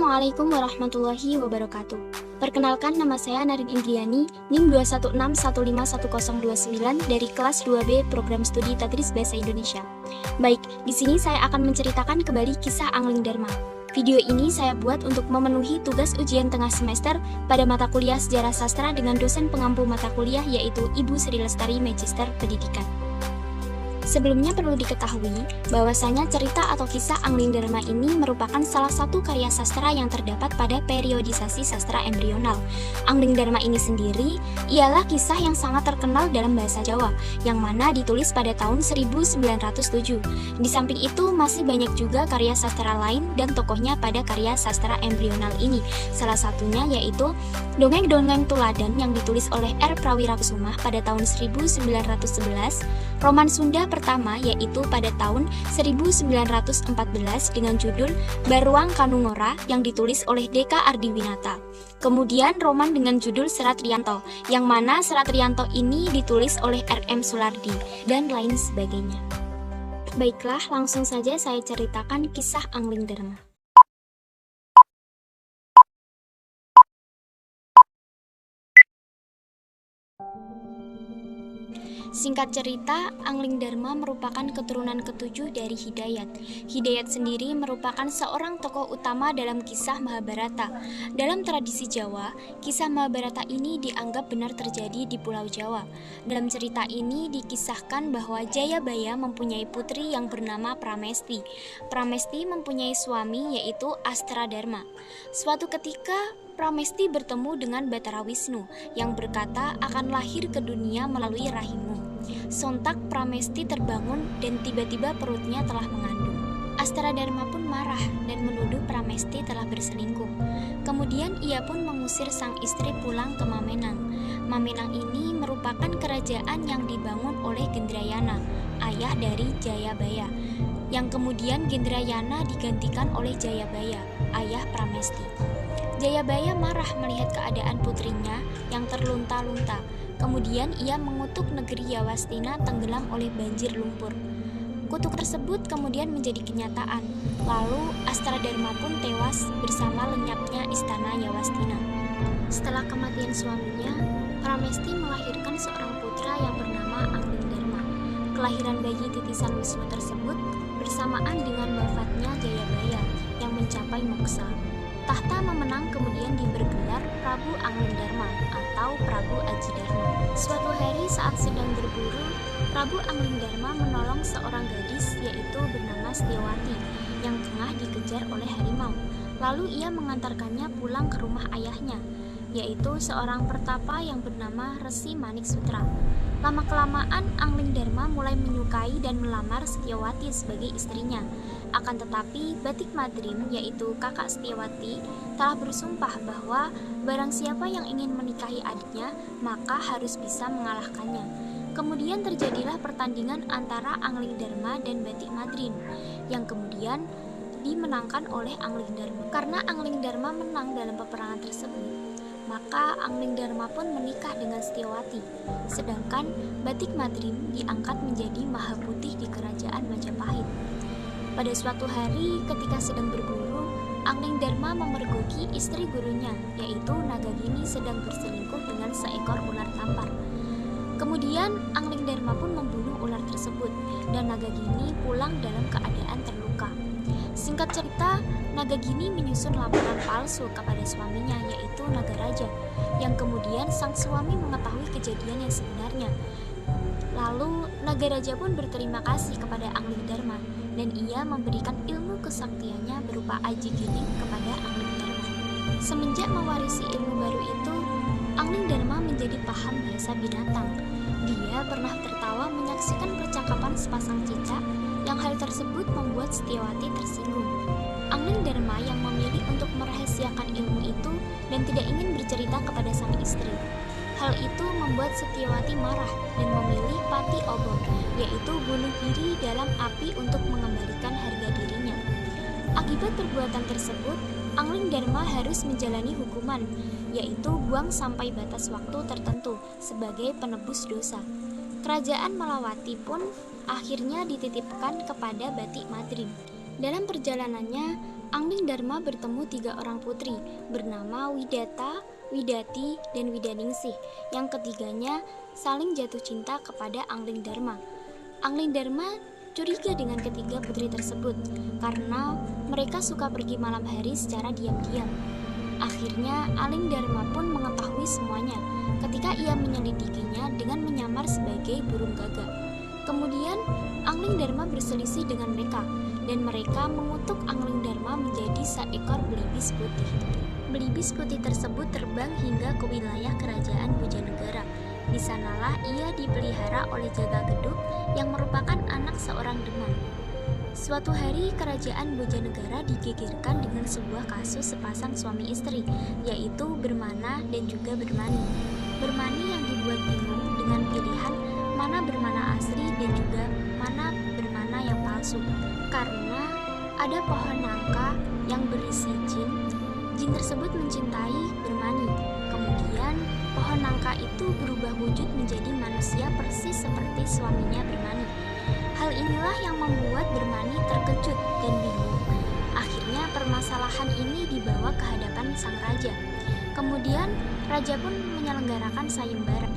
Assalamualaikum warahmatullahi wabarakatuh. Perkenalkan, nama saya Narin Indriani, NIM 216151029 dari kelas 2B Program Studi Tadris Bahasa Indonesia. Baik, di sini saya akan menceritakan kembali kisah Angling Dharma. Video ini saya buat untuk memenuhi tugas ujian tengah semester pada mata kuliah Sejarah Sastra dengan dosen pengampu mata kuliah yaitu Ibu Sri Lestari Magister Pendidikan. Sebelumnya perlu diketahui bahwasanya cerita atau kisah Angling Dharma ini merupakan salah satu karya sastra yang terdapat pada periodisasi sastra embrional. Angling Dharma ini sendiri ialah kisah yang sangat terkenal dalam bahasa Jawa, yang mana ditulis pada tahun 1907. Di samping itu masih banyak juga karya sastra lain dan tokohnya pada karya sastra embrional ini. Salah satunya yaitu Dongeng-Dongeng Tuladan yang ditulis oleh R. Prawirakusuma pada tahun 1911, roman Sunda pertama yaitu pada tahun 1914 dengan judul Baruang Kanungora yang ditulis oleh Deka Ardiwinata. Kemudian roman dengan judul Serat Rianto, yang mana Serat Rianto ini ditulis oleh R.M. Sulardi, dan lain sebagainya. Baiklah, langsung saja saya ceritakan kisah Angling Dharma. Singkat cerita, Angling Dharma merupakan keturunan ketujuh dari Hidayat. Hidayat sendiri merupakan seorang tokoh utama dalam kisah Mahabharata. Dalam tradisi Jawa, kisah Mahabharata ini dianggap benar terjadi di Pulau Jawa. Dalam cerita ini dikisahkan bahwa Jayabaya mempunyai putri yang bernama Pramesti. Pramesti mempunyai suami yaitu Astradharma. Suatu ketika, Pramesti bertemu dengan Batara Wisnu yang berkata akan lahir ke dunia melalui rahimmu. Sontak Pramesti terbangun dan tiba-tiba perutnya telah mengandung. Astradharma pun marah dan menuduh Pramesti telah berselingkuh. Kemudian ia pun mengusir sang istri pulang ke Mamenang. Mamenang ini merupakan kerajaan yang dibangun oleh Gendrayana, ayah dari Jayabaya, yang kemudian Gendrayana digantikan oleh Jayabaya, ayah Pramesti. Jayabaya marah melihat keadaan putrinya yang terlunta-lunta. Kemudian ia mengutuk negeri Yawastina tenggelam oleh banjir lumpur. Kutuk tersebut kemudian menjadi kenyataan. Lalu Astradharma pun tewas bersama lenyapnya istana Yawastina. Setelah kematian suaminya, Pramesti melahirkan seorang putra yang bernama Angling Dharma. Kelahiran bayi titisan Wisnu tersebut bersamaan dengan wafatnya Jayabaya yang mencapai moksa. Tahta Mamenang kemudian bergelar Prabu Angling Dharma atau Prabu Aji Dharma. Suatu hari saat sedang berburu, Prabu Angling Dharma menolong seorang gadis yaitu bernama Setiawati yang tengah dikejar oleh harimau. Lalu ia mengantarkannya pulang ke rumah ayahnya, yaitu seorang pertapa yang bernama Resi Maniksutra. Lama-kelamaan Angling Dharma mulai menyukai dan melamar Setiawati sebagai istrinya. Akan tetapi Batik Madrim yaitu kakak Setiawati telah bersumpah bahwa barang siapa yang ingin menikahi adiknya maka harus bisa mengalahkannya. Kemudian terjadilah pertandingan antara Angling Dharma dan Batik Madrim yang kemudian dimenangkan oleh Angling Dharma. Karena Angling Dharma menang dalam peperangan tersebut, maka Angling Dharma pun menikah dengan Setiawati. Sedangkan Batik Madrim diangkat menjadi Mahaputih di kerajaan Majapahit. Pada suatu hari ketika sedang berburu, Angling Dharma memergoki istri gurunya, yaitu Nagagini sedang berselingkuh dengan seekor ular tampar. Kemudian Angling Dharma pun membunuh ular tersebut dan Nagagini pulang dalam keadaan terluka. Singkat cerita, Nagagini menyusun laporan palsu kepada suaminya yaitu Nagaraja, yang kemudian sang suami mengetahui kejadian yang sebenarnya. Lalu Nagaraja pun berterima kasih kepada Angling Dharma dan ia memberikan ilmu kesaktiannya berupa Aji Gining kepada Angling Dharma. Semenjak mewarisi ilmu baru itu, Angling Dharma menjadi paham bahasa binatang. Dia pernah tertawa menyaksikan percakapan sepasang cicak yang hal tersebut membuat Setiawati tersinggung. Angling Dharma yang memilih untuk merahasiakan ilmu itu dan tidak ingin bercerita kepada sang istri. Hal itu membuat Setiawati marah dan memilih pati obor, yaitu bunuh diri dalam api untuk mengembalikan harga dirinya. Akibat perbuatan tersebut, Angling Dharma harus menjalani hukuman, yaitu buang sampai batas waktu tertentu sebagai penebus dosa. Kerajaan Malawati pun akhirnya dititipkan kepada Batik Madrim. Dalam perjalanannya, Angling Dharma bertemu 3 orang putri bernama Widata, Widati, dan Widaningsih. Yang ketiganya saling jatuh cinta kepada Angling Dharma. Angling Dharma curiga dengan ketiga putri tersebut karena mereka suka pergi malam hari secara diam-diam. Akhirnya Angling Dharma pun mengetahui semuanya ketika ia menyelidikinya dengan menyamar sebagai burung gagak. Kemudian Angling Dharma berselisih dengan mereka dan mereka mengutuk Angling Dharma menjadi seekor belibis putih. Belibis putih tersebut terbang hingga ke wilayah kerajaan Bojanegara. Di sanalah ia dipelihara oleh Jaga Geduk yang merupakan anak seorang demang. Suatu hari kerajaan Bojanegara digegerkan dengan sebuah kasus sepasang suami istri, yaitu Bermana dan juga Bermani. Bermani yang dibuat bingung dengan pilihan mana Bermana asli dan juga mana Bermana yang palsu, karena ada pohon nangka yang berisi jin. Jin tersebut mencintai Bermani. Kemudian pohon nangka itu berubah wujud menjadi manusia persis seperti suaminya Bermani. Hal inilah yang membuat Bermani terkejut dan bingung. Akhirnya permasalahan ini dibawa ke hadapan sang raja. Kemudian raja pun menyelenggarakan sayembara.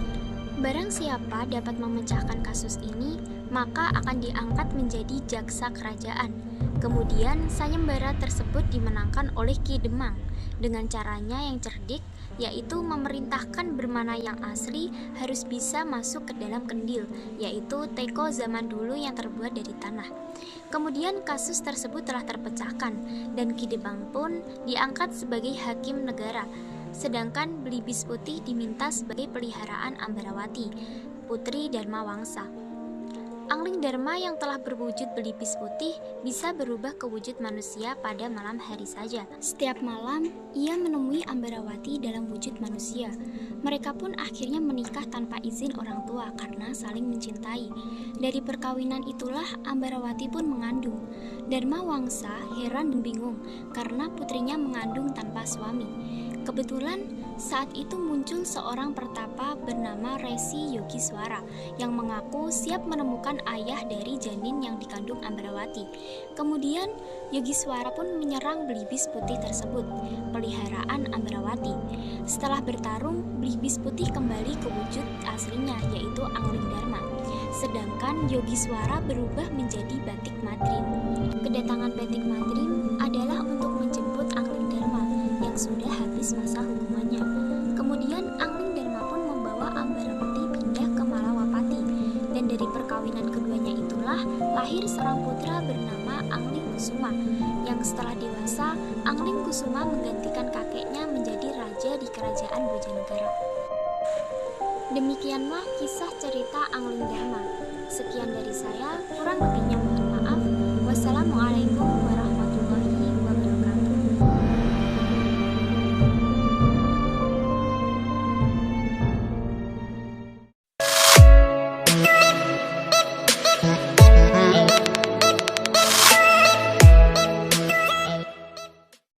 Barang siapa dapat memecahkan kasus ini, maka akan diangkat menjadi jaksa kerajaan. Kemudian sayembara tersebut dimenangkan oleh Ki Demang dengan caranya yang cerdik, yaitu memerintahkan Bermana yang asli harus bisa masuk ke dalam kendil, yaitu teko zaman dulu yang terbuat dari tanah. Kemudian kasus tersebut telah terpecahkan dan Ki Demang pun diangkat sebagai hakim negara. Sedangkan Belibis Putih diminta sebagai peliharaan Ambarawati, putri Dharma Wangsa. Angling Dharma yang telah berwujud belibis putih bisa berubah ke wujud manusia pada malam hari saja. Setiap malam, ia menemui Ambarawati dalam wujud manusia. Mereka pun akhirnya menikah tanpa izin orang tua karena saling mencintai. Dari perkawinan itulah Ambarawati pun mengandung. Dharma Wangsa heran dan bingung karena putrinya mengandung tanpa suami. Kebetulan saat itu muncul seorang pertapa bernama Resi Yogiswara yang mengaku siap menemukan ayah dari janin yang dikandung Ambarawati. Kemudian Yogiswara pun menyerang belibis putih tersebut, peliharaan Ambarawati. Setelah bertarung, belibis putih kembali ke wujud aslinya, yaitu Angling Dharma. Sedangkan Yogiswara berubah menjadi Batik Madrim. Kedatangan Batik Madrim adalah untuk menjemput Angling Dharma yang sudah habis masa hukumannya. Kemudian Angling Dharma pun membawa Ambarawati pindah ke Malawapati, dan dari perkawinan keduanya itulah lahir seorang putra bernama Angling Kusuma, yang setelah dewasa Angling Kusuma menggantikan kakeknya menjadi raja di kerajaan Bojanegara. Demikianlah kisah cerita Angling Dharma. Sekian dari saya, kurang